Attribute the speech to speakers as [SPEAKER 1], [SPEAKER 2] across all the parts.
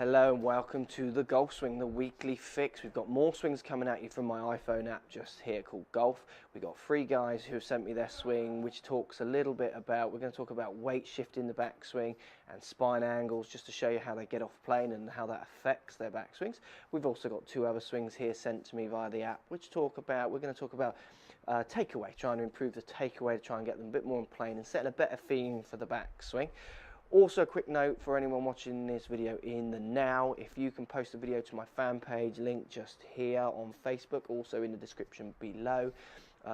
[SPEAKER 1] Hello and welcome to the Golf Swing, the weekly fix. We've got more swings coming at you from my iPhone app just here called Golf. We've got 3 guys who have sent me their swing, which talks a little bit about, we're going to talk about weight shift in the backswing and spine angles, just to show you how they get off plane and how that affects their backswings. We've also got 2 other swings here sent to me via the app, which we're going to talk about takeaway, trying to improve the takeaway to try and get them a bit more in plane and setting a better feeling for the backswing. Also, a quick note for anyone watching this video in the now, if you can post a video to my fan page, link just here on Facebook, also in the description below,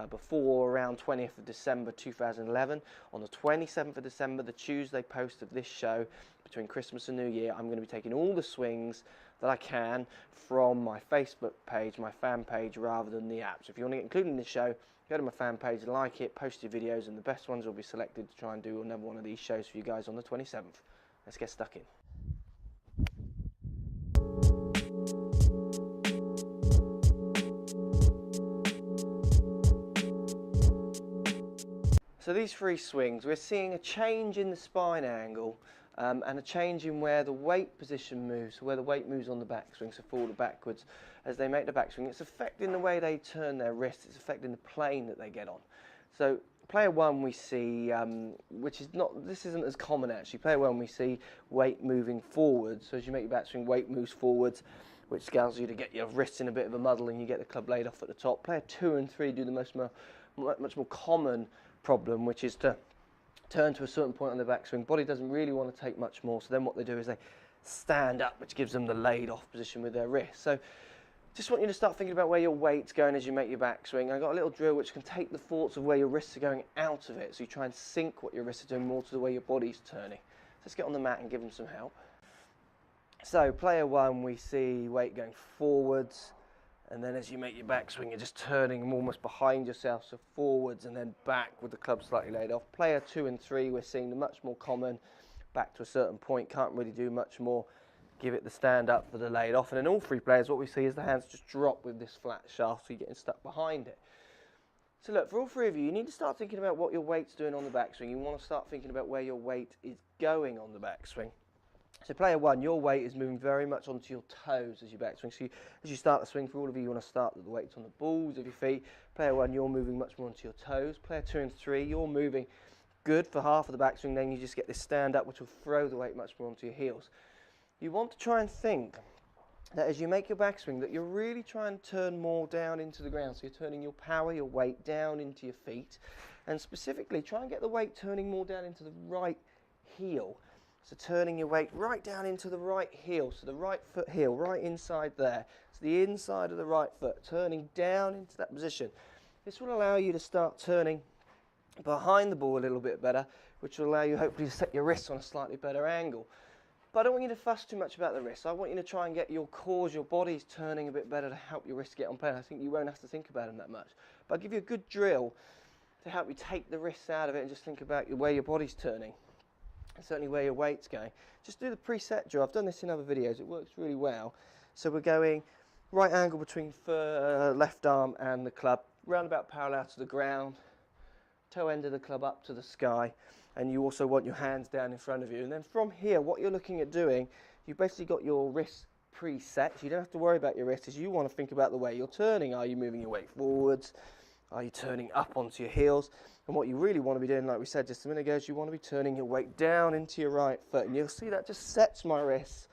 [SPEAKER 1] before around 20th of December 2011. On the 27th of December, the Tuesday post of this show, between Christmas and New Year, I'm going to be taking all the swings that I can from my Facebook page, my fan page, rather than the app. So if you want to get included in this show, go to my fan page, like it, post your videos, and the best ones will be selected to try and do another one of these shows for you guys on the 27th. Let's get stuck in. So these 3 swings, we're seeing a change in the spine angle and a change in where the weight position moves, where the weight moves on the backswing, so forward or backwards, as they make the backswing. It's affecting the way they turn their wrists, it's affecting the plane that they get on. So player 1 we see, this isn't as common actually, player 1 we see weight moving forwards, so as you make your backswing, weight moves forwards, which scales you to get your wrists in a bit of a muddle and you get the club laid off at the top. Player 2 and 3 do the much more common problem, which is to turn to a certain point on the backswing. Body doesn't really want to take much more, so then what they do is they stand up, which gives them the laid off position with their wrist. So just want you to start thinking about where your weight's going as you make your backswing. I've got a little drill which can take the thoughts of where your wrists are going out of it, so you try and sync what your wrists are doing more to the way your body's turning. So let's get on the mat and give them some help. So player 1 we see weight going forwards, and then as you make your backswing, you're just turning almost behind yourself, so forwards and then back with the club slightly laid off. Player 2 and 3, we're seeing the much more common, back to a certain point, can't really do much more, give it the stand up for the laid off. And then all 3 players, what we see is the hands just drop with this flat shaft, so you're getting stuck behind it. So look, for all 3 of you, you need to start thinking about what your weight's doing on the backswing. You want to start thinking about where your weight is going on the backswing. So player 1, your weight is moving very much onto your toes as you backswing. So as you start the swing, for all of you, you want to start with the weights on the balls of your feet. Player 1, you're moving much more onto your toes. Player 2 and 3, you're moving good for half of the backswing. Then you just get this stand up, which will throw the weight much more onto your heels. You want to try and think that as you make your backswing, that you're really trying to turn more down into the ground. So you're turning your power, your weight down into your feet. And specifically, try and get the weight turning more down into the right heel. So turning your weight right down into the right heel, so the right foot heel, right inside there. So the inside of the right foot, turning down into that position. This will allow you to start turning behind the ball a little bit better, which will allow you hopefully to set your wrists on a slightly better angle. But I don't want you to fuss too much about the wrists. I want you to try and get your cores, your body's turning a bit better to help your wrists get on plane. I think you won't have to think about them that much. But I'll give you a good drill to help you take the wrists out of it and just think about where your body's turning. And certainly where your weight's going. Just do the preset drill. I've done this in other videos. It works really well. So we're going right angle between left arm and the club, roundabout parallel to the ground, toe end of the club up to the sky, and you also want your hands down in front of you. And then from here, what you're looking at doing, you've basically got your wrists preset. So you don't have to worry about your wrists. As you want to think about the way you're turning. Are you moving your weight forwards? Are you turning up onto your heels? And what you really want to be doing, like we said just a minute ago, is you want to be turning your weight down into your right foot. And you'll see that just sets my wrists.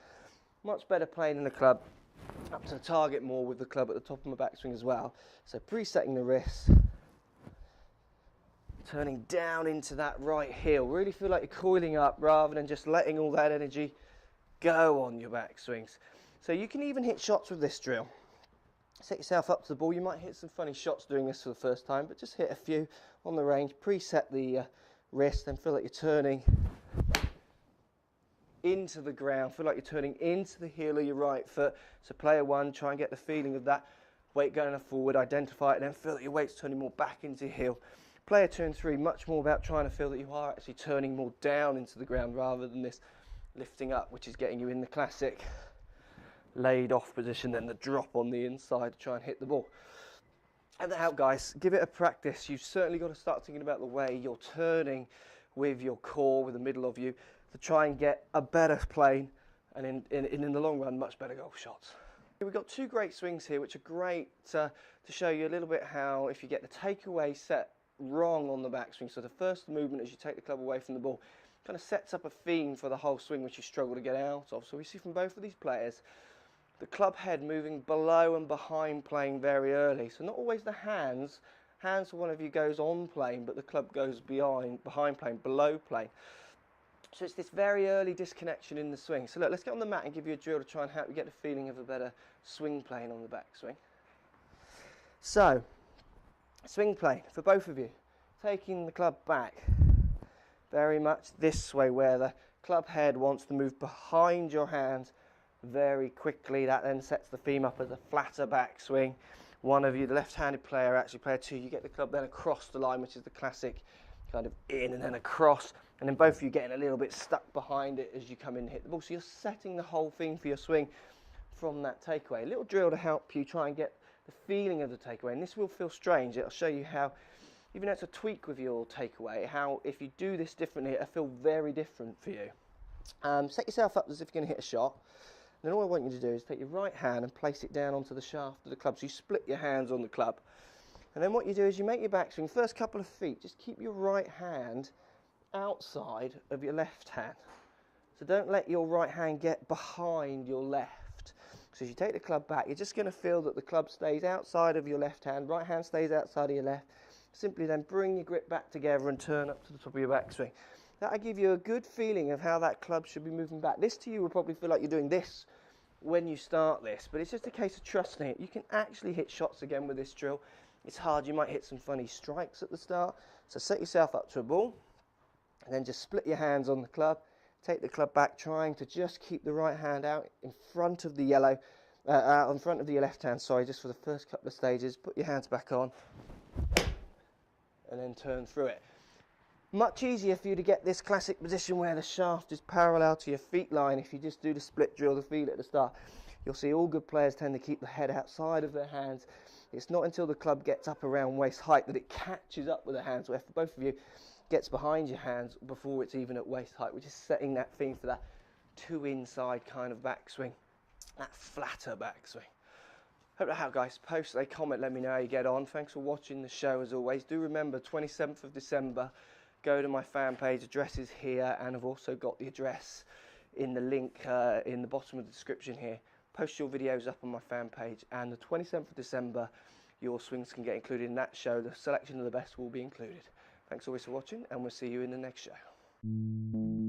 [SPEAKER 1] Much better playing in the club, up to the target more with the club at the top of my backswing as well. So presetting the wrists, turning down into that right heel. Really feel like you're coiling up rather than just letting all that energy go on your backswings. So you can even hit shots with this drill. Set yourself up to the ball. You might hit some funny shots doing this for the first time, but just hit a few on the range. Preset the wrist, then feel like you're turning into the ground. Feel like you're turning into the heel of your right foot. So player 1, try and get the feeling of that weight going forward. Identify it, and then feel that your weight's turning more back into your heel. Player 2 and 3, much more about trying to feel that you are actually turning more down into the ground rather than this lifting up, which is getting you in the classic laid off position, then the drop on the inside to try and hit the ball. And that help, guys. Give it a practice. You've certainly got to start thinking about the way you're turning with your core, with the middle of you, to try and get a better plane and in the long run, much better golf shots. We've got two great swings here, which are great to show you a little bit how, if you get the takeaway set wrong on the backswing, so the first movement as you take the club away from the ball, kind of sets up a theme for the whole swing which you struggle to get out of. So we see from both of these players the club head moving below and behind plane very early. So not always the hands for one of you goes on plane, but the club goes behind plane, below plane. So it's this very early disconnection in the swing. So look, let's get on the mat and give you a drill to try and help you get the feeling of a better swing plane on the backswing. So, swing plane for both of you. Taking the club back very much this way, where the club head wants to move behind your hands very quickly. That then sets the theme up as a flatter backswing. One of you, the left-handed player, actually player two, you get the club then across the line, which is the classic kind of in and then across, and then both of you getting a little bit stuck behind it as you come in and hit the ball. So you're setting the whole thing for your swing from that takeaway. A little drill to help you try and get the feeling of the takeaway, and this will feel strange. It'll show you how, even though it's a tweak with your takeaway, how if you do this differently, it'll feel very different for you. Set yourself up as if you're going to hit a shot. And then all I want you to do is take your right hand and place it down onto the shaft of the club. So you split your hands on the club. And then what you do is you make your backswing, first couple of feet, just keep your right hand outside of your left hand. So don't let your right hand get behind your left. So as you take the club back, you're just going to feel that the club stays outside of your left hand, right hand stays outside of your left. Simply then bring your grip back together and turn up to the top of your backswing. That'll give you a good feeling of how that club should be moving back. This to you will probably feel like you're doing this when you start this, but it's just a case of trusting it. You can actually hit shots again with this drill. It's hard, you might hit some funny strikes at the start. So set yourself up to a ball, and then just split your hands on the club, take the club back, trying to just keep the right hand out in front of the yellow, in front of your left hand, sorry, just for the first couple of stages. Put your hands back on, and then turn through it. Much easier for you to get this classic position where the shaft is parallel to your feet line if you just do the split drill, the feel at the start. You'll see all good players tend to keep the head outside of their hands. It's not until the club gets up around waist height that it catches up with the hands, where for both of you, gets behind your hands before it's even at waist height, which is setting that theme for that two inside kind of backswing, that flatter backswing. Hope that helped, guys. Post a comment, let me know how you get on. Thanks for watching the show as always. Do remember, 27th of December, go to my fan page, address is here, and I've also got the address in the link in the bottom of the description here. Post your videos up on my fan page, and the 27th of December, your swings can get included in that show. The selection of the best will be included. Thanks always for watching, and we'll see you in the next show.